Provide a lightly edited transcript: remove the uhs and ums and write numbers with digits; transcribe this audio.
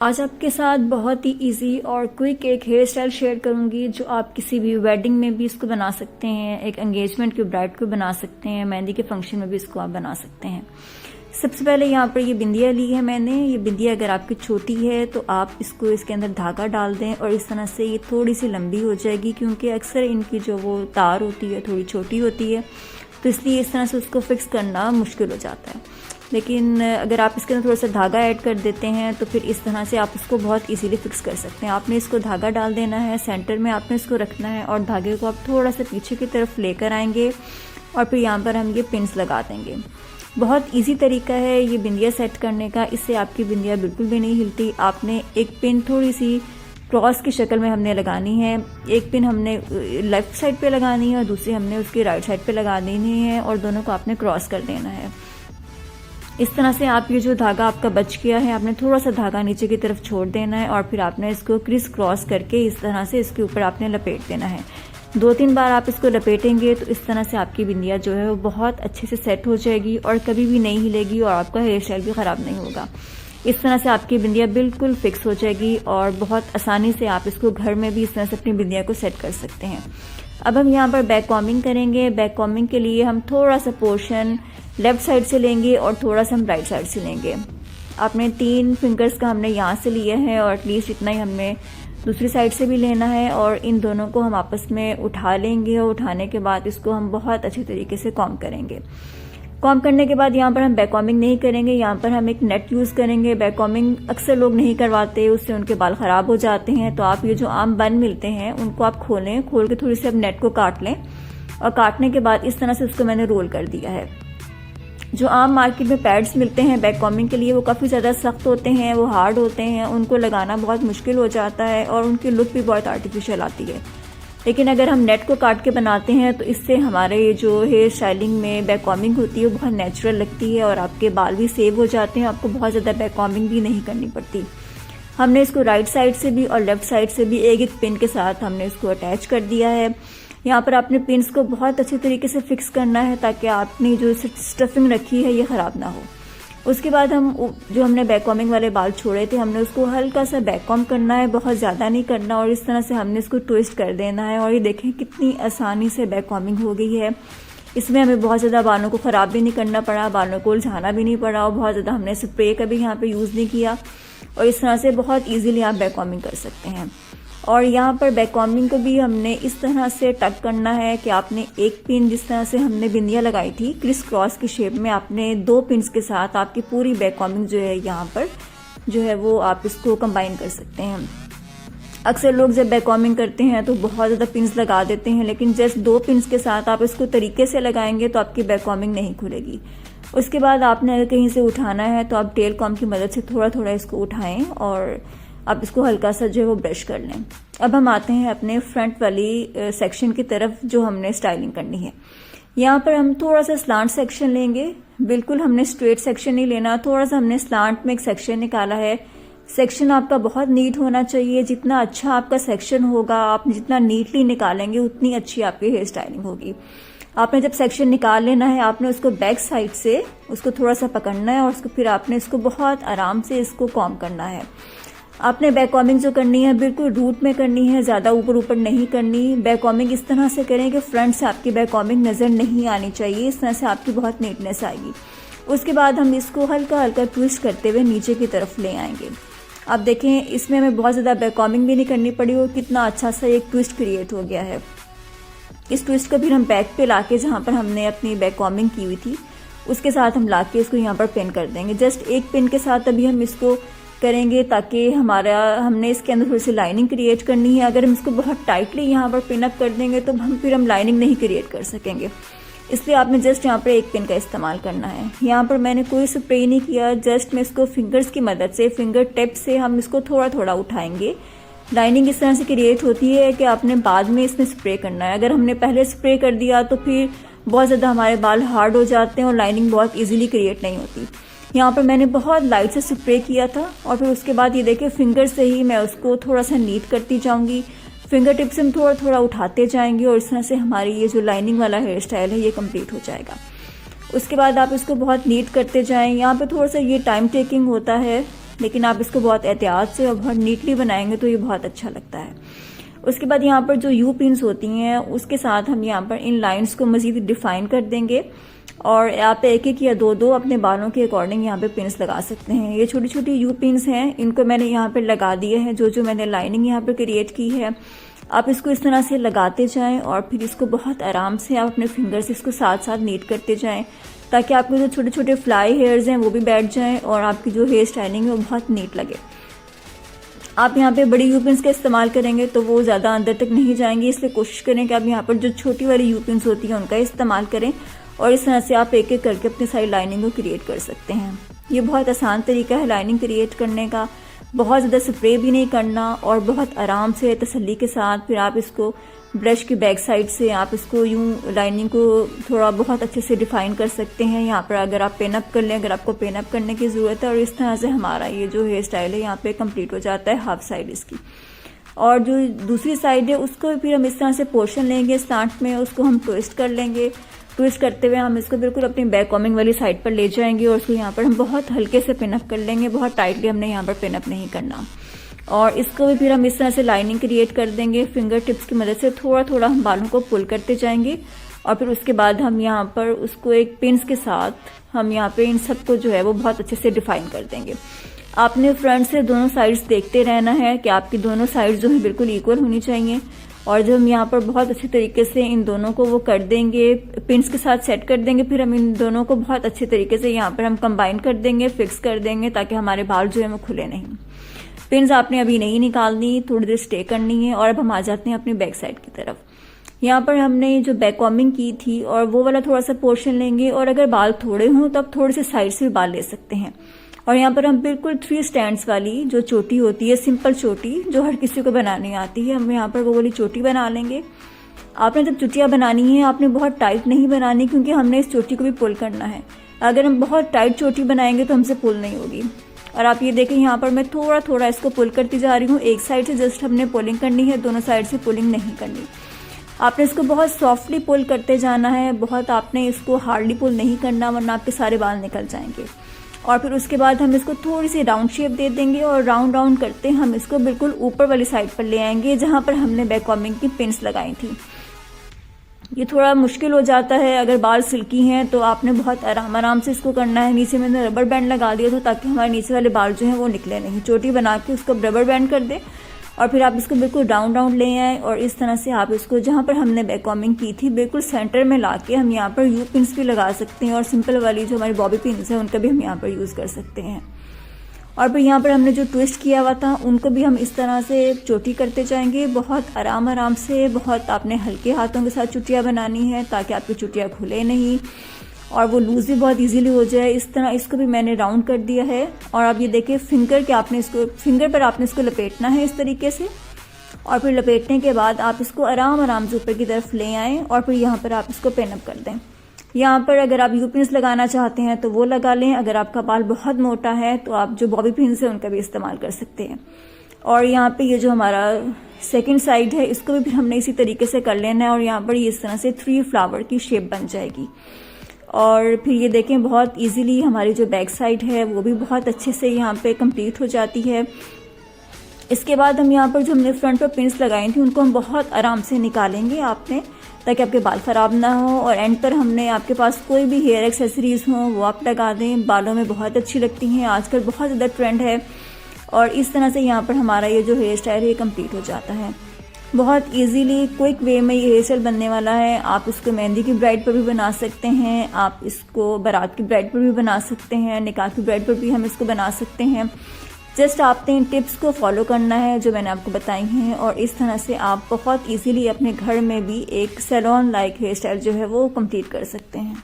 आज आपके साथ बहुत ही इजी और क्विक एक हेयर स्टाइल शेयर करूंगी जो आप किसी भी वेडिंग में भी इसको बना सकते हैं, एक एंगेजमेंट की ब्राइड को बना सकते हैं, मेहंदी के फंक्शन में भी इसको आप बना सकते हैं। सबसे पहले यहाँ पर ये बिंदिया ली है मैंने। ये बिंदिया अगर आपकी छोटी है तो आप इसको इसके अंदर धागा डाल दें और इस तरह से ये थोड़ी सी लंबी हो जाएगी, क्योंकि अक्सर इनकी जो वो तार होती है थोड़ी छोटी होती है, तो इसलिए इस तरह से उसको फिक्स करना मुश्किल हो जाता है। लेकिन अगर आप इसके अंदर थोड़ा सा धागा ऐड कर देते हैं तो फिर इस तरह से आप उसको बहुत इजीली फिक्स कर सकते हैं। आपने इसको धागा डाल देना है, सेंटर में आपने इसको रखना है और धागे को आप थोड़ा सा पीछे की तरफ लेकर आएंगे और फिर यहाँ पर हम ये पिन्स लगा देंगे। बहुत इजी तरीका है ये बिंदिया सेट करने का, इससे आपकी बिंदिया बिल्कुल भी नहीं हिलती। आपने एक पिन थोड़ी सी क्रॉस की शक्ल में हमने लगानी है, एक पिन हमने लेफ्ट साइड पे लगानी है और दूसरी हमने उसकी राइट साइड पे लगा देनी है और दोनों को आपने क्रॉस कर देना है। इस तरह से आप ये जो धागा आपका बच गया है, आपने थोड़ा सा धागा नीचे की तरफ छोड़ देना है और फिर आपने इसको क्रिस क्रॉस करके इस तरह से इसके ऊपर आपने लपेट देना है। 2-3 बार आप इसको लपेटेंगे तो इस तरह से आपकी बिंदिया जो है वो बहुत अच्छे से सेट हो जाएगी और कभी भी नहीं हिलेगी और आपका हेयर स्टाइल भी खराब नहीं होगा। इस तरह से आपकी बिंदिया बिल्कुल फिक्स हो जाएगी और बहुत आसानी से आप इसको घर में भी इस तरह से अपनी बिंदिया को सेट कर सकते हैं। अब हम यहाँ पर बैक कॉम्बिंग करेंगे। बैक कॉम्बिंग के लिए हम थोड़ा सा पोर्शन लेफ्ट साइड से लेंगे और थोड़ा सा हम राइट साइड से लेंगे। आपने 3 फिंगर्स का हमने यहाँ से लिया है और एटलीस्ट इतना ही हमने दूसरी साइड से भी लेना है और इन दोनों को हम आपस में उठा लेंगे और उठाने के बाद इसको हम बहुत अच्छे तरीके से कॉम्ब करेंगे। कॉम्ब करने के बाद यहाँ पर हम बैक कॉम्बिंग नहीं करेंगे, यहाँ पर हम एक नेट यूज करेंगे। बैक कॉम्बिंग अक्सर लोग नहीं करवाते, उससे उनके बाल खराब हो जाते हैं। तो आप ये जो आम बन मिलते हैं उनको आप खोलें, खोल के थोड़ी सी अब नेट को काट लें और काटने के बाद इस तरह से उसको मैंने रोल कर दिया है। जो आम मार्केट में पैड्स मिलते हैं बैक कॉम्बिंग के लिए वो काफ़ी ज़्यादा सख्त होते हैं, वो हार्ड होते हैं, उनको लगाना बहुत मुश्किल हो जाता है और उनकी लुक भी बहुत आर्टिफिशियल आती है। लेकिन अगर हम नेट को काट के बनाते हैं तो इससे हमारे ये जो हेयर स्टाइलिंग में बैक कॉम्बिंग होती है वो बहुत नेचुरल लगती है और आपके बाल भी सेव हो जाते हैं, आपको बहुत ज़्यादा बैक कॉम्बिंग भी नहीं करनी पड़ती। हमने इसको राइट साइड से भी और लेफ्ट साइड से भी एक पिन के साथ हमने इसको अटैच कर दिया है। यहाँ पर आपने पिन्स को बहुत अच्छे तरीके से फिक्स करना है ताकि आपने जो स्टफिंग रखी है ये ख़राब ना हो। उसके बाद हम जो हमने बैक कॉम्बिंग वाले बाल छोड़े थे हमने उसको हल्का सा बैक कॉम्ब करना है, बहुत ज़्यादा नहीं करना, और इस तरह से हमने इसको ट्विस्ट कर देना है। और ये देखें कितनी आसानी से बैक कॉम्बिंग हो गई है। इसमें हमें बहुत ज़्यादा बालों को ख़राब भी नहीं करना पड़ा, बालों को उलझाना भी नहीं पड़ा और बहुत ज़्यादा हमने स्प्रे का भी यहाँ पे यूज़ नहीं किया और इस तरह से बहुत ईजिली आप बैक कॉम्बिंग कर सकते हैं। और यहाँ पर बैक कॉम्बिंग को भी हमने इस तरह से टक करना है कि आपने एक पिन, जिस तरह से हमने बिंदिया लगाई थी क्रिस क्रॉस की शेप में, आपने 2 पिन्स के साथ आपकी पूरी बैक कॉम्बिंग जो है यहाँ पर जो है वो आप इसको कंबाइन कर सकते हैं। अक्सर लोग जब बैक कॉम्बिंग करते हैं तो बहुत ज़्यादा पिन्स लगा देते हैं, लेकिन जस्ट 2 पिन्स के साथ आप इसको तरीके से लगाएंगे तो आपकी बैक कॉम्बिंग नहीं खुलेगी। उसके बाद आपने अगर कहीं से उठाना है तो आप टेल कॉम्ब की मदद से थोड़ा थोड़ा इसको उठाएं और आप इसको हल्का सा जो है वो ब्रश कर लें। अब हम आते हैं अपने फ्रंट वाली सेक्शन की तरफ जो हमने स्टाइलिंग करनी है। यहाँ पर हम थोड़ा सा स्लांट सेक्शन लेंगे, बिल्कुल हमने स्ट्रेट सेक्शन नहीं लेना, थोड़ा सा हमने स्लांट में एक सेक्शन निकाला है। सेक्शन आपका बहुत नीट होना चाहिए। जितना अच्छा आपका सेक्शन होगा, आप जितना नीटली निकालेंगे उतनी अच्छी आपकी हेयर स्टाइलिंग होगी। आपने जब सेक्शन निकाल लेना है आपने उसको बैक साइड से उसको थोड़ा सा पकड़ना है और उसको फिर आपने इसको बहुत आराम से इसको कॉम्ब करना है। आपने बैक कॉम्बिंग जो करनी है बिल्कुल रूट में करनी है, ज़्यादा ऊपर ऊपर नहीं करनी। बैक कॉम्बिंग इस तरह से करें कि फ्रंट से आपकी बैक कॉम्बिंग नज़र नहीं आनी चाहिए, इस तरह से आपकी बहुत नीटनेस आएगी। उसके बाद हम इसको हल्का हल्का ट्विस्ट करते हुए नीचे की तरफ ले आएंगे। आप देखें इसमें हमें बहुत ज़्यादा बैक कॉम्बिंग भी नहीं करनी पड़ी और कितना अच्छा सा एक ट्विस्ट क्रिएट हो गया है। इस ट्विस्ट को फिर हम बैक पे लाके जहाँ पर हमने अपनी बैक कॉम्बिंग की हुई थी उसके साथ हम लाके इसको यहाँ पर पिन कर देंगे। जस्ट एक पिन के साथ अभी हम इसको करेंगे ताकि हमने इसके अंदर थोड़ी सी लाइनिंग क्रिएट करनी है। अगर हम इसको बहुत टाइटली यहाँ पर पिन अप कर देंगे तो हम लाइनिंग नहीं क्रिएट कर सकेंगे, इसलिए आपने जस्ट यहाँ पर एक पिन का इस्तेमाल करना है। यहाँ पर मैंने कोई स्प्रे नहीं किया, जस्ट मैं इसको फिंगर्स की मदद से, फिंगर टिप से हम इसको थोड़ा थोड़ा उठाएंगे। लाइनिंग इस तरह से क्रिएट होती है कि आपने बाद में इसमें स्प्रे करना है। अगर हमने पहले स्प्रे कर दिया तो फिर बहुत ज़्यादा हमारे बाल हार्ड हो जाते हैं और लाइनिंग बहुत ईजिली क्रिएट नहीं होती। यहाँ पर मैंने बहुत लाइट से स्प्रे किया था और फिर उसके बाद ये देखिए फिंगर से ही मैं उसको थोड़ा सा नीट करती जाऊंगी, फिंगर टिप से हम थोड़ा थोड़ा उठाते जाएंगे और इस तरह से हमारी ये जो लाइनिंग वाला हेयर स्टाइल है ये कंप्लीट हो जाएगा। उसके बाद आप इसको बहुत नीट करते जाएं। यहाँ पे थोड़ा सा ये टाइम टेकिंग होता है लेकिन आप इसको बहुत एहतियात से और बहुत नीटली बनाएंगे तो ये बहुत अच्छा लगता है। उसके बाद यहाँ पर जो यू पिन्स होती हैं उसके साथ हम यहाँ पर इन लाइंस को मजीद डिफाइन कर देंगे और आप एक एक या दो दो अपने बालों के अकॉर्डिंग यहाँ पे पिन्स लगा सकते हैं। ये छोटी छोटी यू पिन्स हैं, इनको मैंने यहाँ पे लगा दिए हैं। जो मैंने लाइनिंग यहाँ पे क्रिएट की है, आप इसको इस तरह से लगाते जाएं और फिर इसको बहुत आराम से आप अपने फिंगर से इसको साथ साथ नीट करते जाएं ताकि आपके जो छोटे छोटे फ्लाई हेयर्स हैं वो भी बैठ जाएं और आपकी जो हेयर स्टाइलिंग है वो बहुत नीट लगे। आप यहाँ पे बड़ी यू पिन्स का इस्तेमाल करेंगे तो वो ज़्यादा अंदर तक नहीं जाएंगी, इसलिए कोशिश करें कि आप यहाँ पर जो छोटी वाली यू पिन्स होती हैं उनका इस्तेमाल करें और इस तरह से आप एक एक करके अपनी सारी लाइनिंग को क्रिएट कर सकते हैं। ये बहुत आसान तरीका है लाइनिंग क्रिएट करने का, बहुत ज़्यादा स्प्रे भी नहीं करना और बहुत आराम से तसल्ली के साथ फिर आप इसको ब्रश की बैक साइड से आप इसको यूं लाइनिंग को थोड़ा बहुत अच्छे से डिफाइन कर सकते हैं। यहाँ पर अगर आप पेन अप कर लें, अगर आपको पेन अप करने की ज़रूरत है, और इस तरह से हमारा ये जो हेयर स्टाइल है यहाँ पे कंप्लीट हो जाता है हाफ साइड इसकी। और जो दूसरी साइड है उसको फिर हम इस तरह से पोर्शन लेंगे स्टार्ट में, उसको हम ट्विस्ट कर लेंगे। ट्विस्ट करते हुए हम इसको बिल्कुल अपनी बैक कॉमिंग वाली साइड पर ले जाएंगे और उसको यहाँ पर हम बहुत हल्के से पिन अप कर लेंगे, बहुत टाइटली हमने यहाँ पर पिन अप नहीं करना। और इसको भी फिर हम इस तरह से लाइनिंग क्रिएट कर देंगे। फिंगर टिप्स की मदद से थोड़ा थोड़ा हम बालों को पुल करते जाएंगे और फिर उसके बाद हम यहाँ पर उसको एक पिन्स के साथ हम यहाँ पे इन सबको जो है वो बहुत अच्छे से डिफाइन कर देंगे। आपने फ्रंट से दोनों साइड्स देखते रहना है कि आपकी दोनों साइड्स जो है बिल्कुल इक्वल होनी चाहिए। और जब हम यहाँ पर बहुत अच्छे तरीके से इन दोनों को वो कर देंगे, पिन्स के साथ सेट कर देंगे, फिर हम इन दोनों को बहुत अच्छे तरीके से यहाँ पर हम कंबाइन कर देंगे, फिक्स कर देंगे ताकि हमारे बाल जो है वो खुले नहीं। पिन्स आपने अभी नहीं निकालनी, थोड़ी देर स्टे करनी है। और अब हम आ जाते हैं अपनी बैक साइड की तरफ। यहाँ पर हमने जो बैक कॉम्बिंग की थी और वो वाला थोड़ा सा पोर्शन लेंगे और अगर बाल थोड़े हों तो आप थोड़े से साइड से भी बाल ले सकते हैं। और यहाँ पर हम बिल्कुल 3 स्टैंड्स वाली जो चोटी होती है, सिंपल चोटी जो हर किसी को बनानी आती है, हम यहाँ पर वो वाली चोटी बना लेंगे। आपने जब चुटिया बनानी है आपने बहुत टाइट नहीं बनानी क्योंकि हमने इस चोटी को भी पुल करना है। अगर हम बहुत टाइट चोटी बनाएंगे तो हमसे पुल नहीं होगी। और आप ये देखें यहाँ पर मैं थोड़ा थोड़ा इसको पुल करती जा रही हूँ। एक साइड से जस्ट हमने पुलिंग करनी है, दोनों साइड से पुलिंग नहीं करनी। आपने इसको बहुत सॉफ्टली पुल करते जाना है, बहुत आपने इसको हार्डली पुल नहीं करना वरना आपके सारे बाल निकल जाएंगे। और फिर उसके बाद हम इसको थोड़ी सी राउंड शेप दे देंगे और राउंड राउंड करते हम इसको बिल्कुल ऊपर वाली साइड पर ले आएंगे जहाँ पर हमने बैक कॉम्बिंग की पिन्स लगाई थी। ये थोड़ा मुश्किल हो जाता है, अगर बाल सिल्की हैं तो आपने बहुत आराम से इसको करना है। नीचे मैंने रबर बैंड लगा दिया था ताकि हमारे नीचे वाले बाल जो हैं वो निकले नहीं। चोटी बना के उसको रबर बैंड कर दें और फिर आप इसको बिल्कुल राउंड राउंड ले आए और इस तरह से आप इसको जहाँ पर हमने बैक कॉम्बिंग की थी बिल्कुल सेंटर में ला के हम यहाँ पर यू पिन्स भी लगा सकते हैं और सिंपल वाली जो हमारी बॉबी पिन्स है उनका भी हम यहाँ पर यूज़ कर सकते हैं। और फिर यहाँ पर हमने जो ट्विस्ट किया हुआ था उनको भी हम इस तरह से चोटी करते जाएंगे, बहुत आराम से, बहुत आपने हल्के हाथों के साथ चुटिया बनानी है ताकि आपकी चुटिया खुले नहीं और वो लूज भी बहुत इजीली हो जाए। इस तरह इसको भी मैंने राउंड कर दिया है। और अब ये देखिए फिंगर पर आपने इसको लपेटना है इस तरीके से और फिर लपेटने के बाद आप इसको आराम से ऊपर की तरफ ले आएँ और फिर यहाँ पर आप इसको पिन अप कर दें। यहाँ पर अगर आप यू पिन्स लगाना चाहते हैं तो वो लगा लें, अगर आपका बाल बहुत मोटा है तो आप जो बॉबी पिन्स है उनका भी इस्तेमाल कर सकते हैं। और यहाँ पे ये जो हमारा सेकंड साइड है इसको भी फिर हमने इसी तरीके से कर लेना है और यहाँ पर इस तरह से 3 फ्लावर की शेप बन जाएगी। और फिर ये देखें बहुत इजीली हमारी जो बैक साइड है वो भी बहुत अच्छे से यहाँ पे कंप्लीट हो जाती है। इसके बाद हम यहाँ पर जो हमने फ्रंट पर पिन्स लगाई थी उनको हम बहुत आराम से निकालेंगे आपने, ताकि आपके बाल खराब ना हो। और एंड पर हमने आपके पास कोई भी हेयर एक्सेसरीज हो वो आप लगा दें, बालों में बहुत अच्छी लगती हैं, आजकल बहुत ज़्यादा ट्रेंड है। और इस तरह से यहाँ पर हमारा ये जो हेयर स्टाइल है ये कंप्लीट हो जाता है। बहुत इजीली क्विक वे में ये हेयर स्टाइल बनने वाला है। आप इसको मेहंदी की ब्राइड पर भी बना सकते हैं, आप इसको बारात की ब्राइड पर भी बना सकते हैं, निकाह की ब्राइड पर भी हम इसको बना सकते हैं। जस्ट आपने इन टिप्स को फॉलो करना है जो मैंने आपको बताई हैं और इस तरह से आप बहुत इजीली अपने घर में भी एक सैलून लाइक हेयर स्टाइल जो है वो कंप्लीट कर सकते हैं।